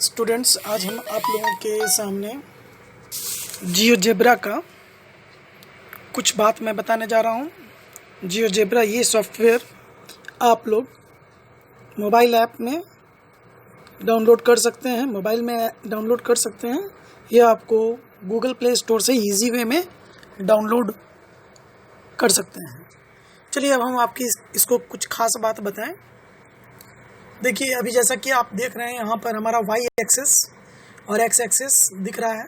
Students, आज हम आप लोगों के सामने जियोजेब्रा का कुछ बात मैं बताने जा रहा हूँ। जियोजेब्रा ये सॉफ्टवेयर आप लोग मोबाइल ऐप में डाउनलोड कर सकते हैं, मोबाइल में डाउनलोड कर सकते हैं। ये आपको गूगल प्ले स्टोर से इजी वे में डाउनलोड कर सकते हैं। चलिए अब हम आपकी इसको कुछ खास बात बताएं। देखिए, अभी जैसा कि आप देख रहे हैं यहाँ पर हमारा वाई एक्सिस और एक्स एक्सिस दिख रहा है।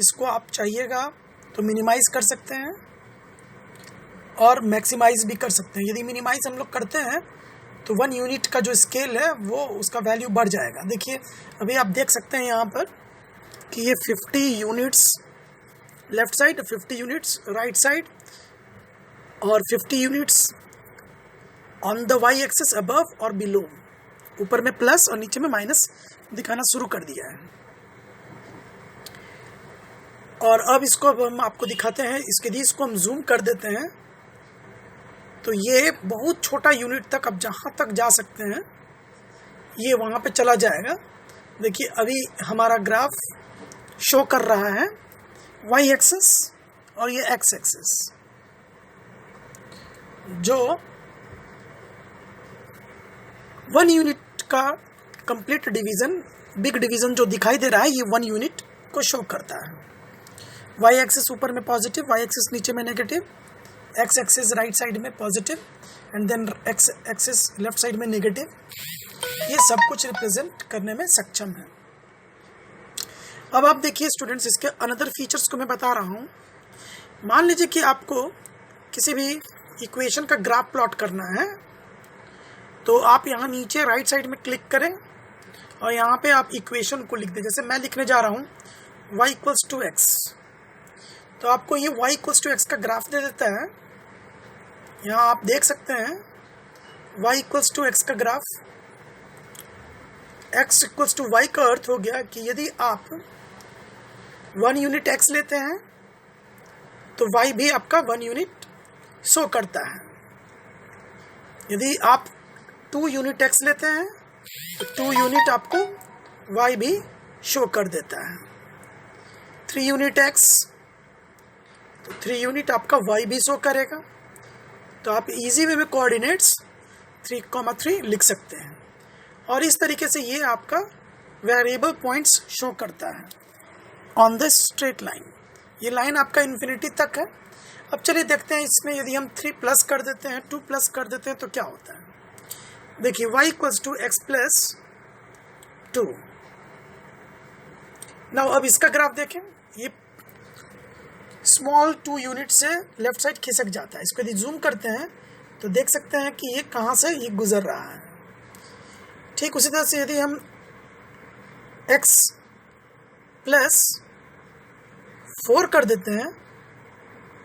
इसको आप चाहिएगा तो मिनिमाइज़ कर सकते हैं और मैक्सिमाइज़ भी कर सकते हैं। यदि मिनिमाइज़ हम लोग करते हैं तो 1 यूनिट का जो स्केल है वो उसका वैल्यू बढ़ जाएगा। देखिए, अभी आप देख सकते हैं यहाँ पर कि ये 50 units left side, 50 units right side और 50 units on the y axis above और बिलो। ऊपर में प्लस और नीचे में माइनस दिखाना शुरू कर दिया है। और अब इसको हम आपको दिखाते हैं। इसको हम जूम कर देते हैं तो ये बहुत छोटा यूनिट तक, अब जहाँ तक जा सकते हैं ये वहाँ पे चला जाएगा। देखिए, अभी हमारा ग्राफ शो कर रहा है वाई एक्सिस और ये एक्स एक्सिस। जो 1 यूनिट का कंप्लीट डिवीज़न, बिग डिवीज़न जो दिखाई दे रहा है, ये 1 यूनिट को शो करता है। वाई एक्सिस ऊपर में पॉजिटिव, वाई एक्सिस नीचे में negative, X axis right side में positive and then X axis left side में नेगेटिव। ये सब कुछ रिप्रेजेंट करने में सक्षम है। अब आप देखिए स्टूडेंट्स, इसके अनदर फीचर्स को मैं बता रहा हूँ। मान लीजिए कि आपको किसी भी इक्वेशन का ग्राफ प्लॉट करना है तो आप यहाँ नीचे राइट साइड में क्लिक करें और यहाँ पे आप इक्वेशन को लिख दें। जैसे मैं लिखने जा रहा हूँ y इक्वल्स टू एक्स, तो आपको ये y इक्वल्स टू एक्स का ग्राफ दे देता है। यहाँ आप देख सकते हैं y इक्वल्स टू एक्स का graph. x equals to y का अर्थ हो गया कि यदि आप 1 यूनिट x लेते हैं तो y भी आपका 1 यूनिट शो करता है। यदि आप 2 यूनिट x लेते हैं तो 2 यूनिट आपको y भी शो कर देता है। 3 यूनिट x तो 3 यूनिट आपका y भी शो करेगा। तो आप इजी वे में कोऑर्डिनेट्स 3,3 लिख सकते हैं और इस तरीके से ये आपका वेरिएबल पॉइंट्स शो करता है ऑन द स्ट्रेट लाइन। ये लाइन आपका इन्फिनिटी तक है। अब चलिए देखते हैं इसमें यदि हम 3 प्लस कर देते हैं, 2 प्लस कर देते हैं तो क्या होता है। देखिए, y equals to x plus 2। Now अब इसका ग्राफ देखें। ये स्मॉल 2 यूनिट से लेफ्ट साइड खिसक जाता है। इसको यदि जूम करते हैं तो देख सकते हैं कि ये कहाँ से ये गुजर रहा है। ठीक उसी तरह से यदि हम x प्लस 4 कर देते हैं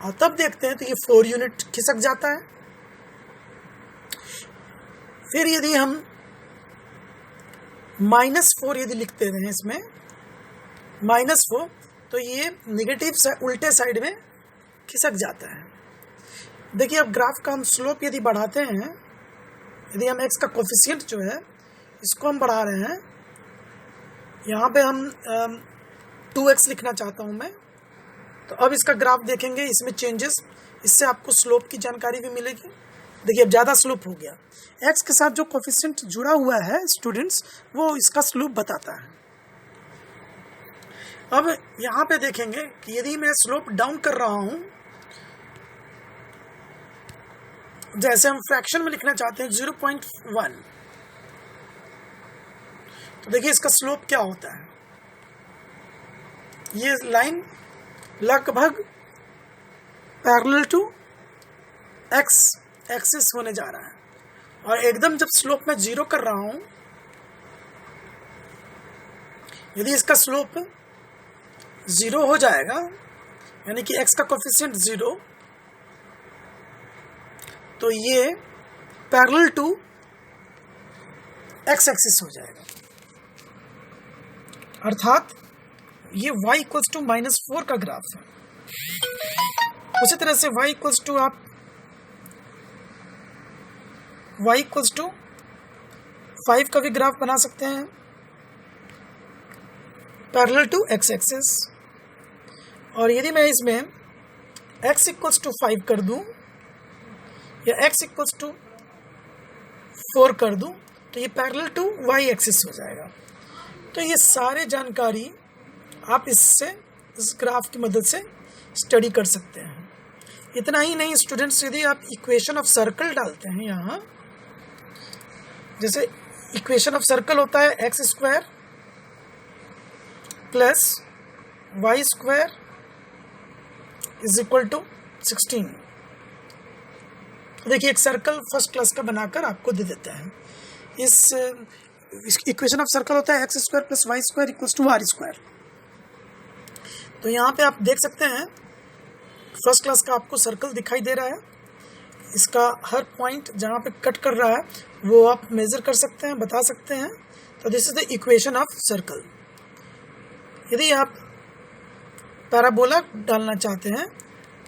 और तब देखते हैं तो ये 4 यूनिट खिसक जाता है। फिर यदि हम -4 यदि लिखते हैं इसमें -4 तो ये नेगेटिव उल्टे साइड में खिसक जाता है। देखिए, अब ग्राफ का हम स्लोप यदि बढ़ाते हैं, यदि हम x का कोफिशिएंट जो है इसको हम बढ़ा रहे हैं, यहाँ पे हम 2x लिखना चाहता हूँ मैं, तो अब इसका ग्राफ देखेंगे, इसमें चेंजेस, इससे आपको स्लोप की जानकारी भी मिलेगी। देखिए, अब ज़्यादा स्लोप हो गया। x के साथ जो कोफिशिएंट जुड़ा हुआ है स्टूडेंट्स, वो इसका स्लोप बताता है। अब यहाँ पे देखेंगे कि यदि मैं स्लोप डाउन कर रहा हूँ, जैसे हम फ्रैक्शन में लिखना चाहते हैं 0.1, तो देखिए इसका स्लोप क्या होता है। ये लाइन लगभग पैरेलल टू एक्स एक्सिस होने जा रहा है और एकदम जब स्लोप मैं 0 कर रहा हूं, यदि इसका स्लोप 0 हो जाएगा, यानी कि x का कोफिशिएंट 0, तो ये पैरेलल टू एक्स एक्सिस हो जाएगा। अर्थात ये y इक्वल्स टू -4 का ग्राफ है। उसी तरह से y इक्वल्स टू आप y इक्वल्स टू 5 का भी ग्राफ बना सकते हैं। Parallel to x axis. और यदि मैं इसमें x इक्वल्स टू 5 कर दूं या x इक्वल्स टू 4 कर दूं तो ये पैरेलल टू y एक्सिस हो जाएगा। तो ये सारे जानकारी आप इससे, इस ग्राफ की मदद से स्टडी कर सकते हैं। इतना ही नहीं स्टूडेंट्स, यदि आप इक्वेशन ऑफ सर्कल डालते हैं यहाँ, जैसे इक्वेशन ऑफ सर्कल होता है x square plus y square is equal to 16। देखिए एक सर्कल फर्स्ट क्लास का बनाकर आपको दे देते हैं। इस इक्वेशन ऑफ सर्कल होता है x square plus y square equals to r square. तो यहाँ पे आप देख सकते हैं फर्स्ट क्लास का आपको सर्कल दिखाई दे रहा है। इसका हर पॉइंट जहाँ पे कट कर रहा है वो आप मेजर कर सकते हैं, बता सकते हैं। तो this is the equation of circle. यदि आप पैराबोला डालना चाहते हैं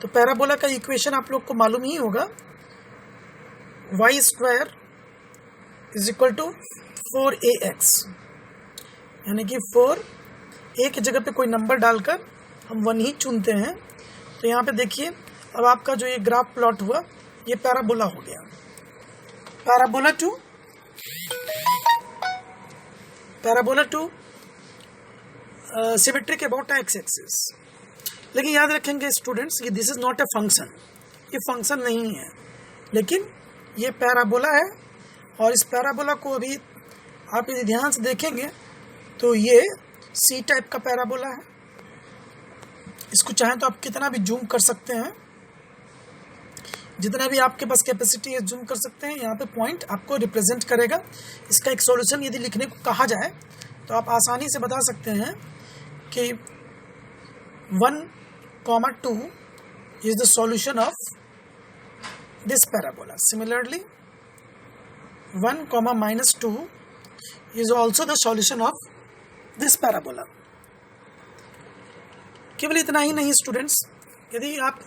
तो पैराबोला का इक्वेशन आप लोग को मालूम ही होगा, y square is equal to 4ax, यानी कि 4 ए की जगह पे कोई नंबर डालकर हम 1 ही चुनते हैं। तो यहाँ पे देखिए अब आपका जो ये ग्राफ प्लॉट हुआ ये पैराबोला हो गया, parabola to symmetric about x axis. लेकिन याद रखेंगे स्टूडेंट्स, ये this is not a function, ये फंक्शन नहीं है, लेकिन ये पैराबोला है। और इस पैराबोला को अभी आप यदि ध्यान से देखेंगे तो ये सी टाइप का पैराबोला है। इसको चाहें तो आप कितना भी जूम कर सकते हैं, जितना भी आपके पास कैपेसिटी है जूम कर सकते हैं। यहाँ पे पॉइंट आपको रिप्रेजेंट करेगा। इसका एक सॉल्यूशन यदि लिखने को कहा जाए तो आप आसानी से बता सकते हैं कि 1,2 is the solution of this parabola. Similarly, 1, -2 is also the solution of this parabola. केवल इतना ही नहीं स्टूडेंट्स, यदि आप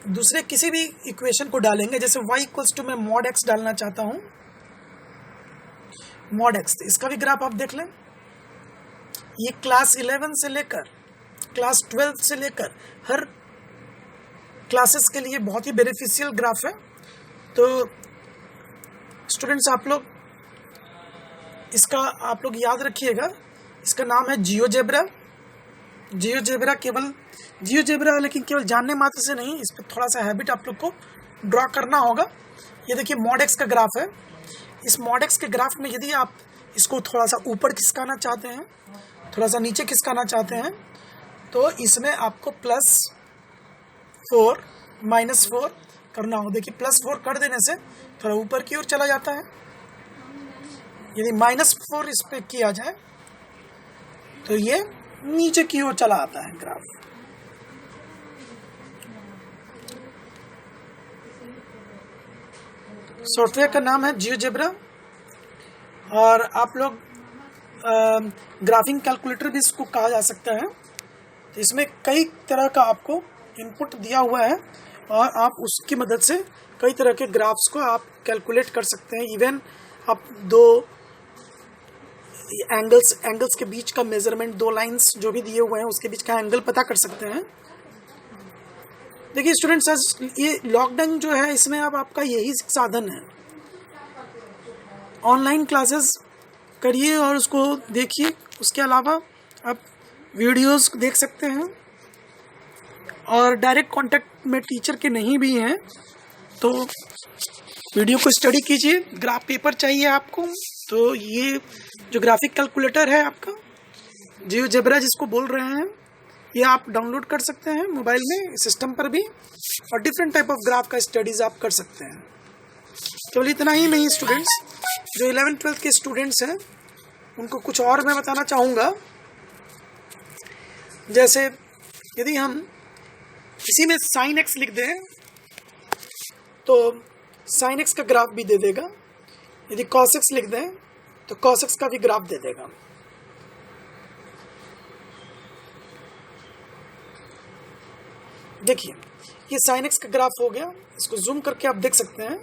दूसरे किसी भी इक्वेशन को डालेंगे, जैसे y इक्वल्स टू मैं मॉड x डालना चाहता हूं, मॉड x, इसका भी ग्राफ आप देख लें। ये क्लास 11 से लेकर क्लास 12 से लेकर हर क्लासेस के लिए बहुत ही बेनिफिशियल ग्राफ है। तो स्टूडेंट्स आप लोग याद रखिएगा, इसका नाम है जियोजेब्रा। जियोजेब्रा लेकिन केवल जानने मात्र से नहीं, इस पर थोड़ा सा हैबिट आप लोग को ड्रॉ करना होगा। ये देखिए मॉड एक्स का ग्राफ है। इस मॉड एक्स के ग्राफ में यदि आप इसको थोड़ा सा ऊपर खिसकाना चाहते हैं, थोड़ा सा नीचे खिसकाना चाहते हैं, तो इसमें आपको +4 -4 करना हो। देखिए +4 कर देने से थोड़ा ऊपर की ओर चला जाता है। यदि -4 इस पे किया जाए तो ये नीचे की ओर चला आता है ग्राफ। सॉफ्टवेयर का नाम है जियोजेब्रा और आप लोग ग्राफिंग कैलकुलेटर भी इसको कहा जा सकता है। तो इसमें कई तरह का आपको इनपुट दिया हुआ है और आप उसकी मदद से कई तरह के ग्राफ्स को आप कैलकुलेट कर सकते हैं। इवन आप दो एंगल्स के बीच का मेजरमेंट, दो लाइंस जो भी दिए हुए हैं उसके बीच का एंगल पता कर सकते हैं। देखिए स्टूडेंट्स, ये लॉकडाउन जो है इसमें अब आपका यही साधन है। ऑनलाइन क्लासेस करिए और उसको देखिए, उसके अलावा आप वीडियोस देख सकते हैं और डायरेक्ट कांटेक्ट में टीचर के नहीं भी हैं तो वीडियो को स्टडी कीजिए। ग्राफ पेपर चाहिए आपको तो ये जो ग्राफिक कैलकुलेटर है आपका जियोजेब्रा जिसको बोल रहे हैं, ये आप डाउनलोड कर सकते हैं मोबाइल में, सिस्टम पर भी, और डिफरेंट टाइप ऑफ ग्राफ का स्टडीज आप कर सकते हैं। केवल इतना ही नहीं स्टूडेंट्स, जो 11th-12th के स्टूडेंट्स हैं उनको कुछ और मैं बताना चाहूँगा। जैसे यदि हम इसी में sin x लिख दें तो sin x का ग्राफ भी दे देगा। यदि cos x लिख दें तो cos x का भी ग्राफ दे देगा। देखिए ये sin x का ग्राफ हो गया, इसको जूम करके आप देख सकते हैं।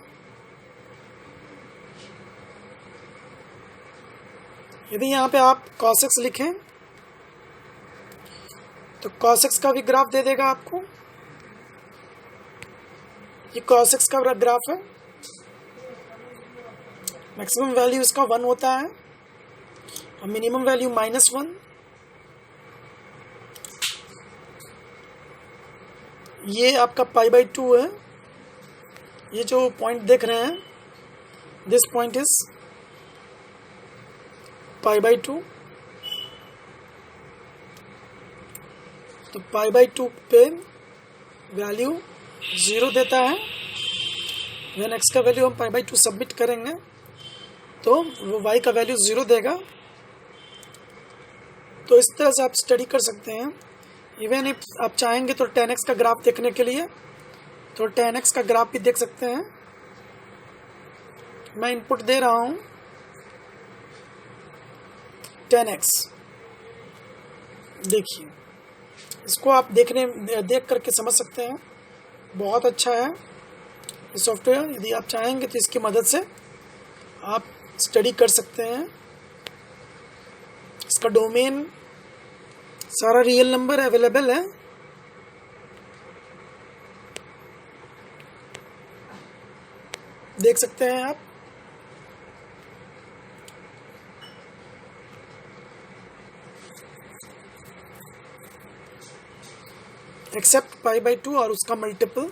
यदि यहाँ पे आप cos x लिखें तो cos x का भी ग्राफ दे देगा आपको। ये cos x का ग्राफ है, मैक्सिमम वैल्यू इसका 1 होता है और मिनिमम वैल्यू -1। ये आपका π/2 है। ये जो पॉइंट देख रहे हैं, दिस पॉइंट इज π/2। तो π/2 पे वैल्यू 0 देता है। when x का वैल्यू हम π/2 सबमिट करेंगे तो वो y का वैल्यू 0 देगा। तो इस तरह से आप स्टडी कर सकते हैं। इवन इफ आप चाहेंगे तो tan x का ग्राफ देखने के लिए तो tan x का ग्राफ भी देख सकते हैं। मैं इनपुट दे रहा हूँ tan x। देखिए, इसको आप देख करके समझ सकते हैं। बहुत अच्छा है ये सॉफ्टवेयर। यदि आप चाहेंगे तो इसकी मदद से आप स्टडी कर सकते हैं। इसका डोमेन सारा रियल नंबर अवेलेबल है। देख सकते हैं आप। एक्सेप्ट π/2 और उसका मल्टीपल।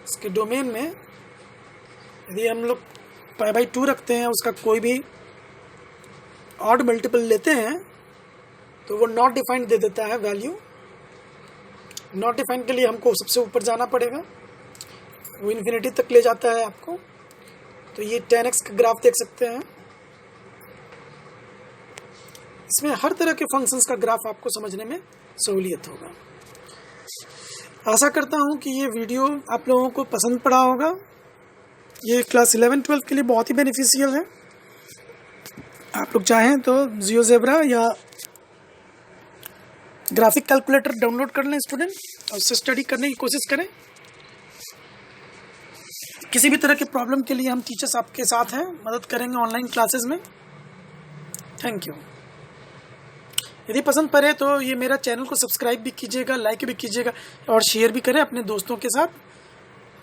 इसके डोमेन में यदि हम लोग π/2 रखते हैं, उसका कोई भी ऑड मल्टीपल लेते हैं तो वो नॉट डिफाइंड दे देता है वैल्यू। नॉट डिफाइंड के लिए हमको सबसे ऊपर जाना पड़ेगा, वो इन्फिनिटी तक ले जाता है आपको। तो ये tan x का ग्राफ देख सकते हैं। इसमें हर तरह के फंक्शंस का ग्राफ आपको समझने में सहूलियत होगा। आशा करता हूँ कि ये वीडियो आप लोगों को पसंद पड़ा होगा। ये क्लास 11-12 के लिए बहुत ही बेनिफिशियल है। आप लोग चाहें तो जियोजेब्रा या ग्राफिक कैलकुलेटर डाउनलोड कर लें स्टूडेंट, और उससे स्टडी करने की कोशिश करें। किसी भी तरह के प्रॉब्लम के लिए हम टीचर्स आपके साथ हैं, मदद करेंगे ऑनलाइन क्लासेस में। Thank you. यदि पसंद पड़े तो ये मेरा चैनल को सब्सक्राइब भी कीजिएगा, लाइक भी कीजिएगा और शेयर भी करें अपने दोस्तों के साथ,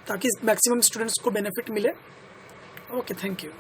ताकि मैक्सिमम स्टूडेंट्स को बेनिफिट मिले। Okay, thank you.